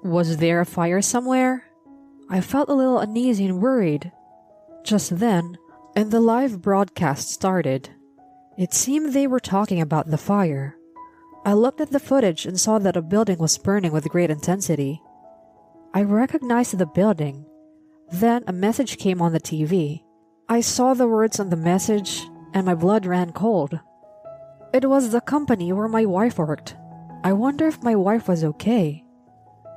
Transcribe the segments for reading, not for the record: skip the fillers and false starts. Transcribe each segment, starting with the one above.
Was there a fire somewhere? I felt a little uneasy and worried. Just then, and the live broadcast started. It seemed they were talking about the fire. I looked at the footage and saw that a building was burning with great intensity. I recognized the building. Then a message came on the TV. I saw the words on the message and my blood ran cold. It was the company where my wife worked. I wonder if my wife was okay.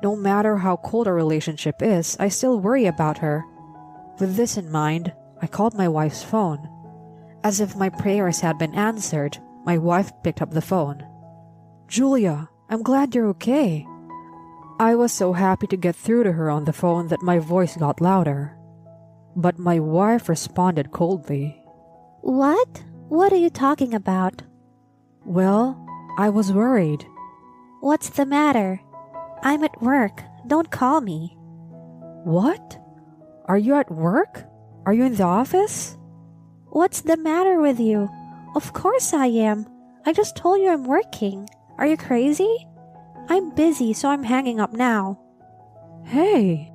No matter how cold our relationship is, I still worry about her. With this in mind, I called my wife's phone. As if my prayers had been answered, my wife picked up the phone. "Julia, I'm glad you're okay." I was so happy to get through to her on the phone that my voice got louder. But my wife responded coldly. What? What are you talking about? Well, I was worried. What's the matter? I'm at work. Don't call me. What? Are you at work? Are you in the office? What's the matter with you? Of course I am. I just told you I'm working. Are you crazy? I'm busy, so I'm hanging up now. Hey.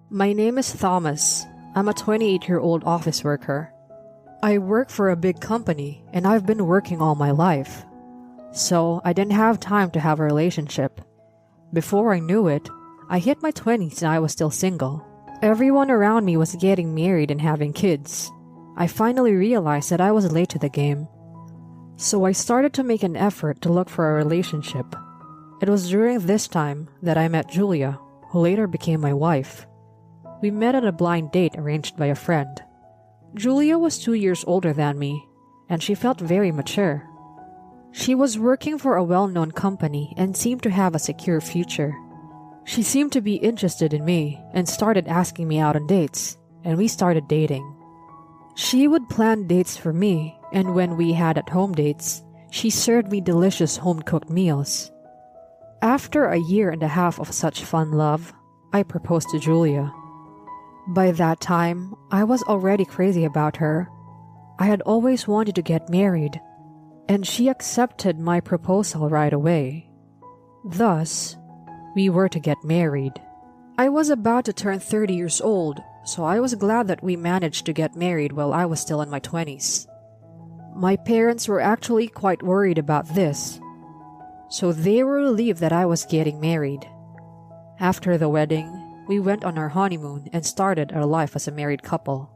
My name is Thomas. I'm a 28-year-old office worker. I work for a big company, and I've been working all my life. So I didn't have time to have a relationship. Before I knew it, I hit my 20s and I was still single. Everyone around me was getting married and having kids. I finally realized that I was late to the game. So I started to make an effort to look for a relationship. It was during this time that I met Julia, who later became my wife. We met at a blind date arranged by a friend. Julia was 2 years older than me, and she felt very mature. She was working for a well-known company and seemed to have a secure future. She seemed to be interested in me and started asking me out on dates, and we started dating. She would plan dates for me, and when we had at-home dates, she served me delicious home-cooked meals. After a year and a half of such fun love, I proposed to Julia. By that time, I was already crazy about her. I had always wanted to get married, and she accepted my proposal right away. Thus, we were to get married. I was about to turn 30 years old, so I was glad that we managed to get married while I was still in my 20s. My parents were actually quite worried about this, so they were relieved that I was getting married. After the wedding, we went on our honeymoon and started our life as a married couple.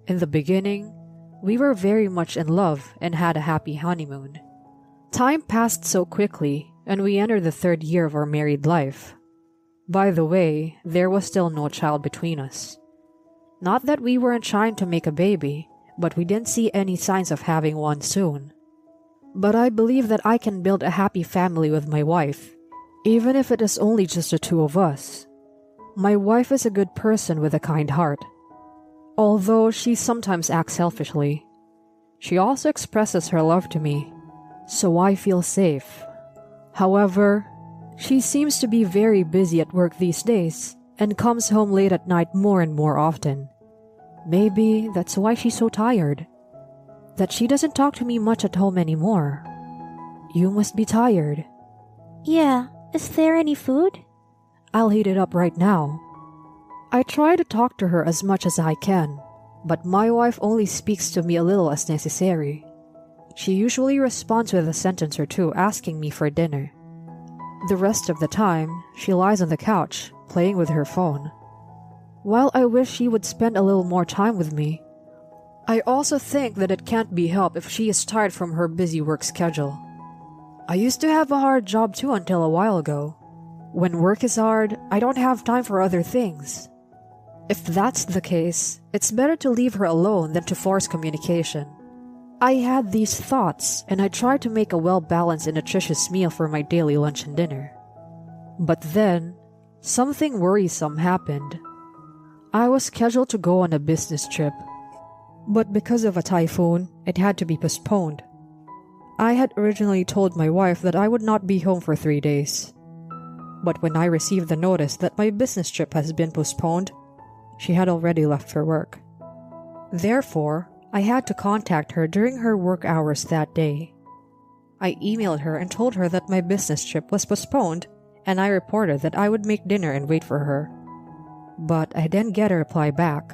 In the beginning, we were very much in love and had a happy honeymoon. Time passed so quickly, and we entered the 3rd year of our married life. By the way, there was still no child between us. Not that we weren't trying to make a baby, but we didn't see any signs of having one soon. But I believe that I can build a happy family with my wife, even if it is only just the two of us. My wife is a good person with a kind heart. Although she sometimes acts selfishly, she also expresses her love to me, so I feel safe. However, she seems to be very busy at work these days and comes home late at night more and more often. Maybe that's why she's so tired, that she doesn't talk to me much at home anymore. You must be tired. Yeah, is there any food? I'll heat it up right now. I try to talk to her as much as I can, but my wife only speaks to me a little as necessary. She usually responds with a sentence or two asking me for dinner. The rest of the time, she lies on the couch, playing with her phone. While I wish she would spend a little more time with me, I also think that it can't be helped if she is tired from her busy work schedule. I used to have a hard job too until a while ago. When work is hard, I don't have time for other things. If that's the case, it's better to leave her alone than to force communication. I had these thoughts, and I tried to make a well-balanced and nutritious meal for my daily lunch and dinner. But then, something worrisome happened. I was scheduled to go on a business trip, but because of a typhoon, it had to be postponed. I had originally told my wife that I would not be home for 3 days. But when I received the notice that my business trip has been postponed, she had already left for work. Therefore, I had to contact her during her work hours that day. I emailed her and told her that my business trip was postponed and I reported that I would make dinner and wait for her. But I didn't get a reply back.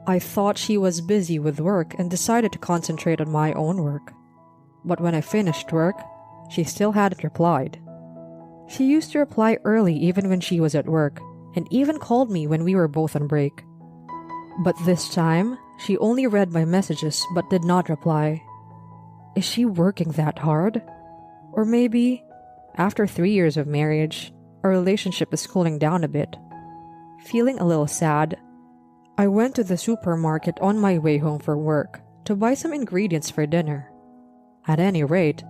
I thought she was busy with work and decided to concentrate on my own work. But when I finished work, she still hadn't replied. She used to reply early even when she was at work, and even called me when we were both on break. But this time, she only read my messages but did not reply. Is she working that hard? Or maybe, after 3 years of marriage, our relationship is cooling down a bit. Feeling a little sad, I went to the supermarket on my way home from work to buy some ingredients for dinner. At any rate,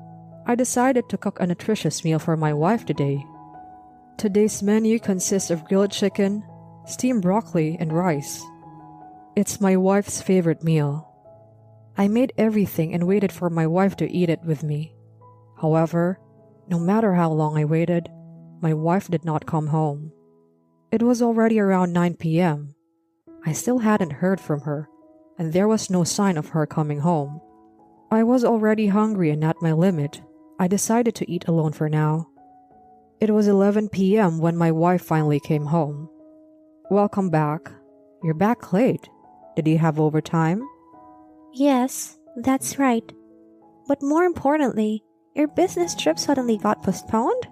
I decided to cook a nutritious meal for my wife today. Today's menu consists of grilled chicken, steamed broccoli, and rice. It's my wife's favorite meal. I made everything and waited for my wife to eat it with me. However, no matter how long I waited, my wife did not come home. It was already around 9 p.m. I still hadn't heard from her, and there was no sign of her coming home. I was already hungry and at my limit. I decided to eat alone for now. It was 11 p.m. when my wife finally came home. Welcome back. You're back late. Did you have overtime? Yes, that's right. But more importantly, your business trip suddenly got postponed?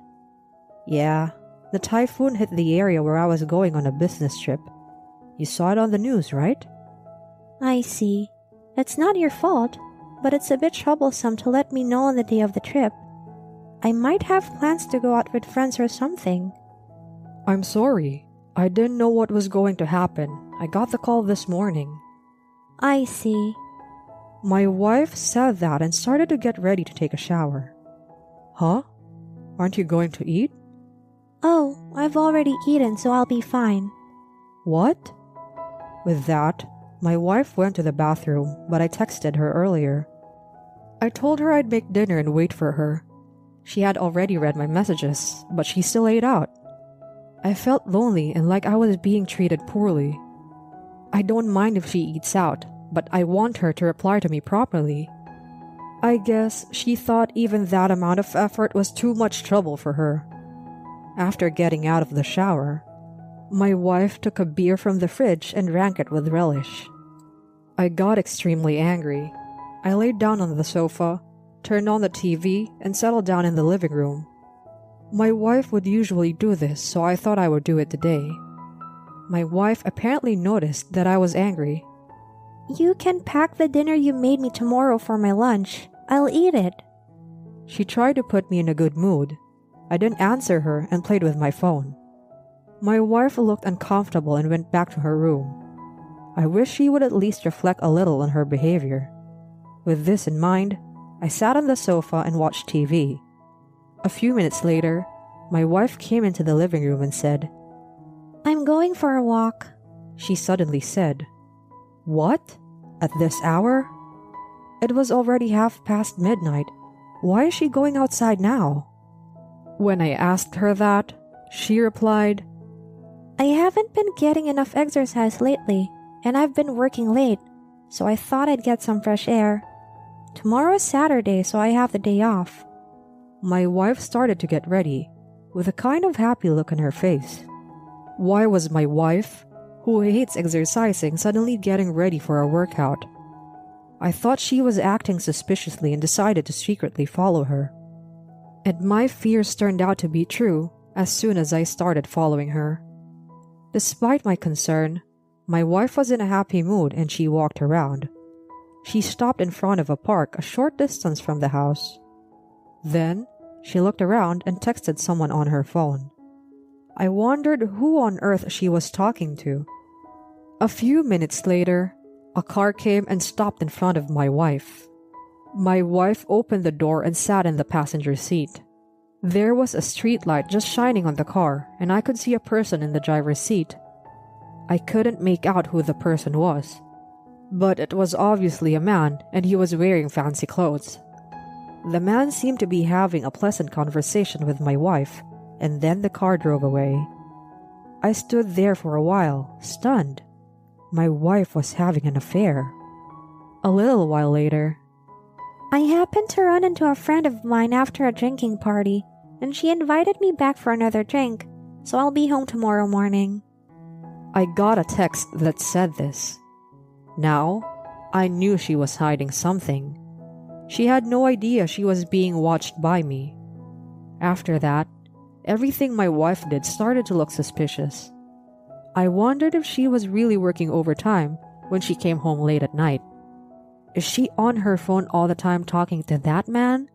Yeah, the typhoon hit the area where I was going on a business trip. You saw it on the news, right? I see. It's not your fault, but it's a bit troublesome to let me know on the day of the trip. I might have plans to go out with friends or something. I'm sorry. I didn't know what was going to happen. I got the call this morning. I see. My wife said that and started to get ready to take a shower. Huh? Aren't you going to eat? Oh, I've already eaten, so I'll be fine. What? With that, my wife went to the bathroom, but I texted her earlier. I told her I'd make dinner and wait for her. She had already read my messages, but she still ate out. I felt lonely and like I was being treated poorly. I don't mind if she eats out, but I want her to reply to me properly. I guess she thought even that amount of effort was too much trouble for her. After getting out of the shower, my wife took a beer from the fridge and drank it with relish. I got extremely angry. I laid down on the sofa, turned on the TV, and settled down in the living room. My wife would usually do this, so I thought I would do it today. My wife apparently noticed that I was angry. You can pack the dinner you made me tomorrow for my lunch. I'll eat it. She tried to put me in a good mood. I didn't answer her and played with my phone. My wife looked uncomfortable and went back to her room. I wish she would at least reflect a little on her behavior. With this in mind, I sat on the sofa and watched TV. A few minutes later, my wife came into the living room and said, I'm going for a walk. She suddenly said, What? At this hour? It was already midnight. Why is she going outside now? When I asked her that, she replied, I haven't been getting enough exercise lately, and I've been working late, so I thought I'd get some fresh air. Tomorrow is Saturday, so I have the day off. My wife started to get ready, with a kind of happy look on her face. Why was my wife, who hates exercising, suddenly getting ready for a workout? I thought she was acting suspiciously and decided to secretly follow her. And my fears turned out to be true as soon as I started following her. Despite my concern, my wife was in a happy mood and she walked around. She stopped in front of a park a short distance from the house. Then, she looked around and texted someone on her phone. I wondered who on earth she was talking to. A few minutes later, a car came and stopped in front of my wife. My wife opened the door and sat in the passenger seat. There was a street light just shining on the car, and I could see a person in the driver's seat. I couldn't make out who the person was, but it was obviously a man, and he was wearing fancy clothes. The man seemed to be having a pleasant conversation with my wife, and then the car drove away. I stood there for a while, stunned. My wife was having an affair. A little while later, I happened to run into a friend of mine after a drinking party, and she invited me back for another drink, so I'll be home tomorrow morning. I got a text that said this. Now, I knew she was hiding something. She had no idea she was being watched by me. After that, everything my wife did started to look suspicious. I wondered if she was really working overtime when she came home late at night. Is she on her phone all the time talking to that man?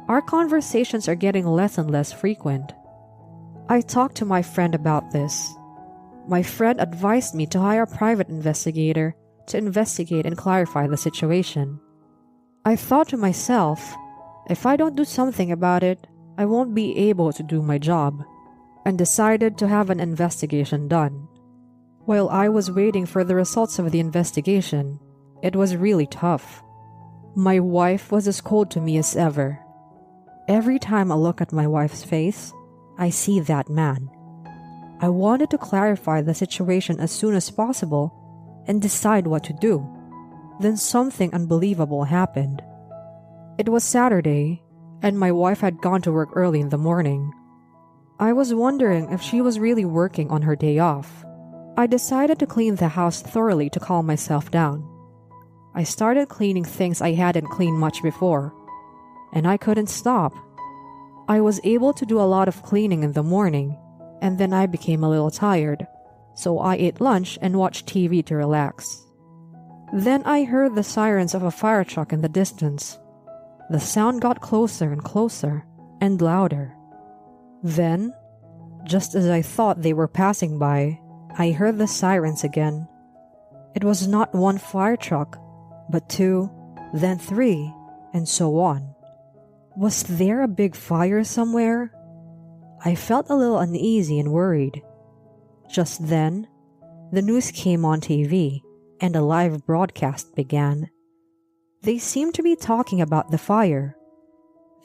Our conversations are getting less and less frequent. I talked to my friend about this. My friend advised me to hire a private investigator to investigate and clarify the situation. I thought to myself, if I don't do something about it, I won't be able to do my job, and decided to have an investigation done. While I was waiting for the results of the investigation, it was really tough. My wife was as cold to me as ever. Every time I look at my wife's face, I see that man. I wanted to clarify the situation as soon as possible and decide what to do. Then something unbelievable happened. It was Saturday, and my wife had gone to work early in the morning. I was wondering if she was really working on her day off. I decided to clean the house thoroughly to calm myself down. I started cleaning things I hadn't cleaned much before, and I couldn't stop. I was able to do a lot of cleaning in the morning, and then I became a little tired, so I ate lunch and watched TV to relax. Then I heard the sirens of a fire truck in the distance. The sound got closer and closer, and louder. Then, just as I thought they were passing by, I heard the sirens again. It was not one fire truck, but two, then three, and so on. Was there a big fire somewhere? I felt a little uneasy and worried. Just then, the news came on TV, and a live broadcast began. They seemed to be talking about the fire.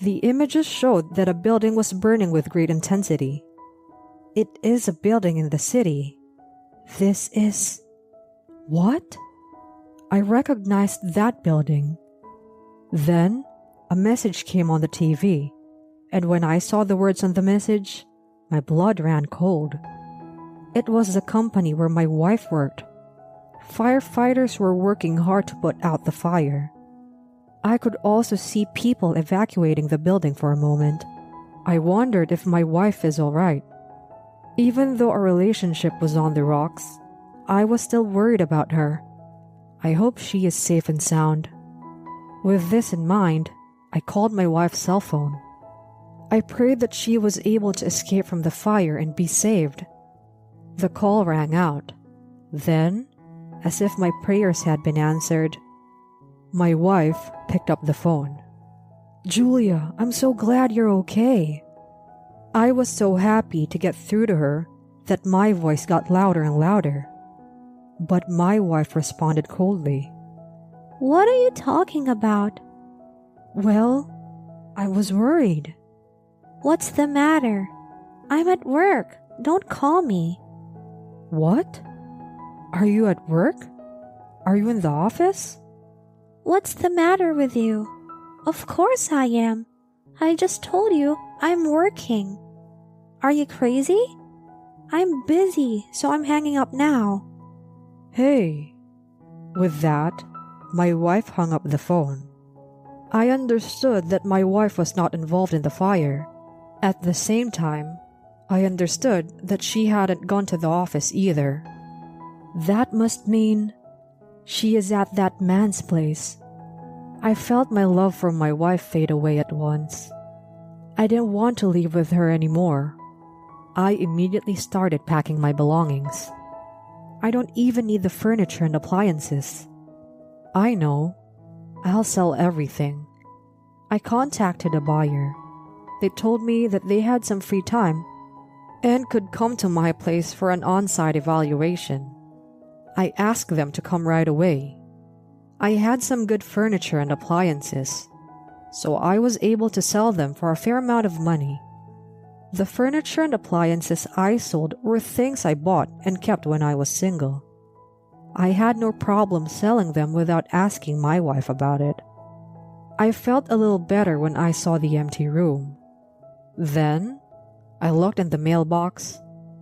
The images showed that a building was burning with great intensity. It is a building in the city. This is... What? I recognized that building. Then, a message came on the TV, and when I saw the words on the message, my blood ran cold. It was the company where my wife worked. Firefighters were working hard to put out the fire. I could also see people evacuating the building for a moment. I wondered if my wife is all right. Even though our relationship was on the rocks, I was still worried about her. I hope she is safe and sound. With this in mind, I called my wife's cell phone. I prayed that she was able to escape from the fire and be saved. The call rang out. Then, as if my prayers had been answered, my wife picked up the phone. "Julia, I'm so glad you're okay." I was so happy to get through to her that my voice got louder and louder. But my wife responded coldly. What are you talking about? "Well, I was worried." What's the matter? I'm at work. Don't call me. "What? Are you at work? Are you in the office?" What's the matter with you? Of course I am. I just told you I'm working. Are you crazy? I'm busy, so I'm hanging up now. "Hey." With that, my wife hung up the phone. I understood that my wife was not involved in the fire. At the same time, I understood that she hadn't gone to the office either. That must mean she is at that man's place. I felt my love for my wife fade away at once. I didn't want to leave with her anymore. I immediately started packing my belongings. I don't even need the furniture and appliances. I know. I'll sell everything. I contacted a buyer. They told me that they had some free time and could come to my place for an on-site evaluation. I asked them to come right away. I had some good furniture and appliances, so I was able to sell them for a fair amount of money. The furniture and appliances I sold were things I bought and kept when I was single. I had no problem selling them without asking my wife about it. I felt a little better when I saw the empty room. Then, I looked in the mailbox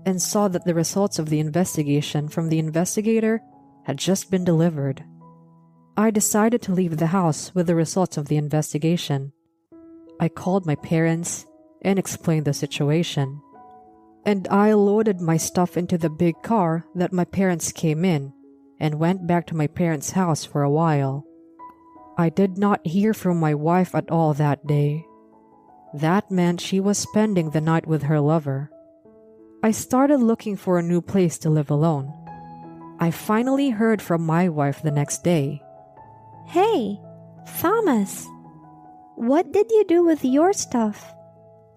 and saw that the results of the investigation from the investigator had just been delivered. I decided to leave the house with the results of the investigation. I called my parents and explained the situation. And I loaded my stuff into the big car that my parents came in and went back to my parents' house for a while. I did not hear from my wife at all that day. That meant she was spending the night with her lover. I started looking for a new place to live alone. I finally heard from my wife the next day. Hey, Thomas, what did you do with your stuff?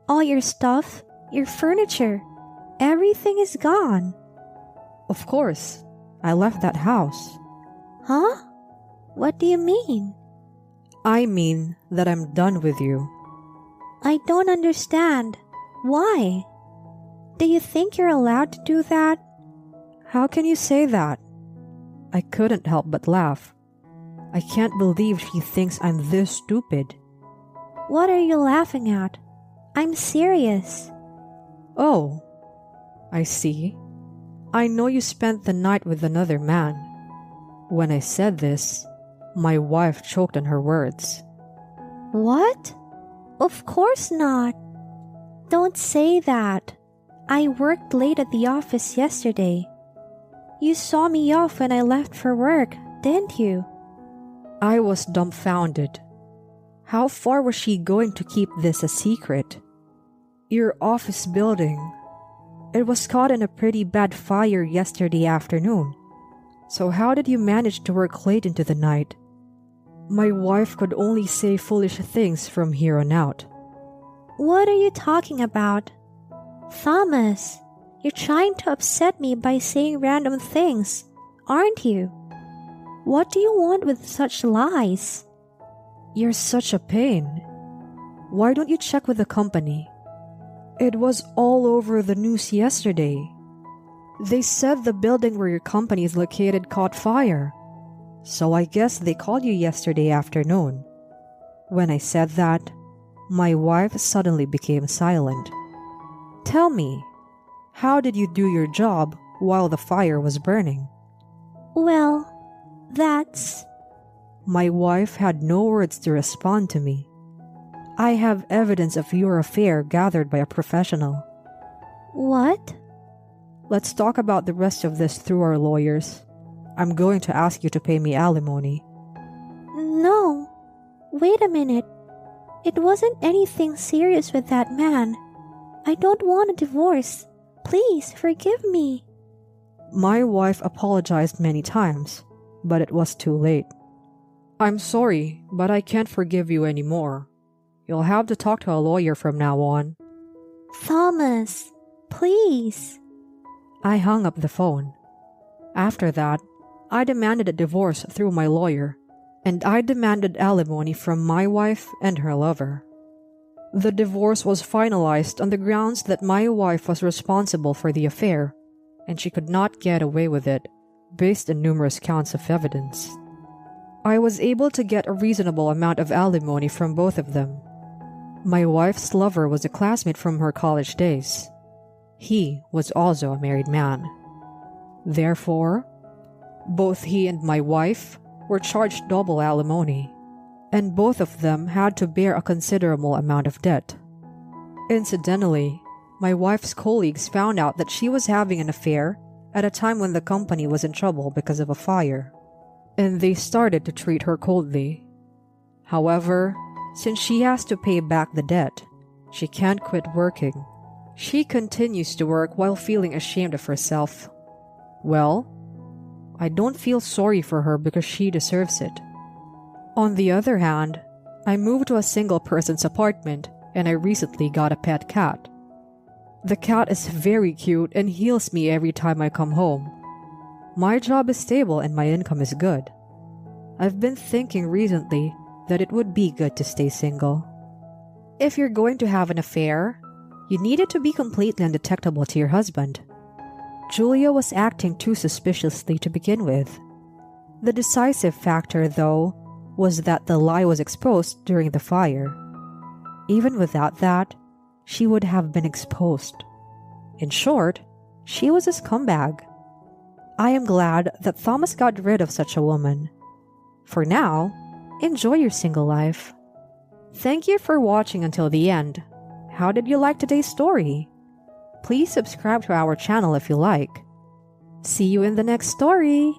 All your stuff, your furniture, everything is gone. Of course, I left that house. Huh? What do you mean? I mean that I'm done with you. I don't understand. Why? Do you think you're allowed to do that? How can you say that? I couldn't help but laugh. I can't believe she thinks I'm this stupid. What are you laughing at? I'm serious. Oh, I see. I know you spent the night with another man. When I said this, my wife choked on her words. What? Of course not. Don't say that. I worked late at the office yesterday. You saw me off when I left for work, didn't you? I was dumbfounded. How far was she going to keep this a secret? Your office building. It was caught in a pretty bad fire yesterday afternoon. So how did you manage to work late into the night? My wife could only say foolish things from here on out. What are you talking about? Thomas, you're trying to upset me by saying random things, aren't you? What do you want with such lies? You're such a pain. Why don't you check with the company? It was all over the news yesterday. They said the building where your company is located caught fire. So I guess they called you yesterday afternoon. When I said that, my wife suddenly became silent. Tell me, how did you do your job while the fire was burning? Well, that's... My wife had no words to respond to me. I have evidence of your affair gathered by a professional. What? Let's talk about the rest of this through our lawyers. I'm going to ask you to pay me alimony. No. Wait a minute. It wasn't anything serious with that man. I don't want a divorce. Please forgive me. My wife apologized many times, but it was too late. I'm sorry, but I can't forgive you anymore. You'll have to talk to a lawyer from now on. Thomas, please. I hung up the phone. After that, I demanded a divorce through my lawyer, and I demanded alimony from my wife and her lover. The divorce was finalized on the grounds that my wife was responsible for the affair, and she could not get away with it, based on numerous counts of evidence. I was able to get a reasonable amount of alimony from both of them. My wife's lover was a classmate from her college days. He was also a married man. Therefore, both he and my wife were charged double alimony, and both of them had to bear a considerable amount of debt. Incidentally, my wife's colleagues found out that she was having an affair at a time when the company was in trouble because of a fire, and they started to treat her coldly. However, since she has to pay back the debt, she can't quit working. She continues to work while feeling ashamed of herself. Well, I don't feel sorry for her because she deserves it. On the other hand, I moved to a single person's apartment and I recently got a pet cat. The cat is very cute and heals me every time I come home. My job is stable and my income is good. I've been thinking recently that it would be good to stay single. If you're going to have an affair, you need it to be completely undetectable to your husband. Julia was acting too suspiciously to begin with. The decisive factor, though, was that the lie was exposed during the fire. Even without that, she would have been exposed. In short, she was a scumbag. I am glad that Thomas got rid of such a woman. For now, enjoy your single life. Thank you for watching until the end. How did you like today's story? Please subscribe to our channel if you like. See you in the next story!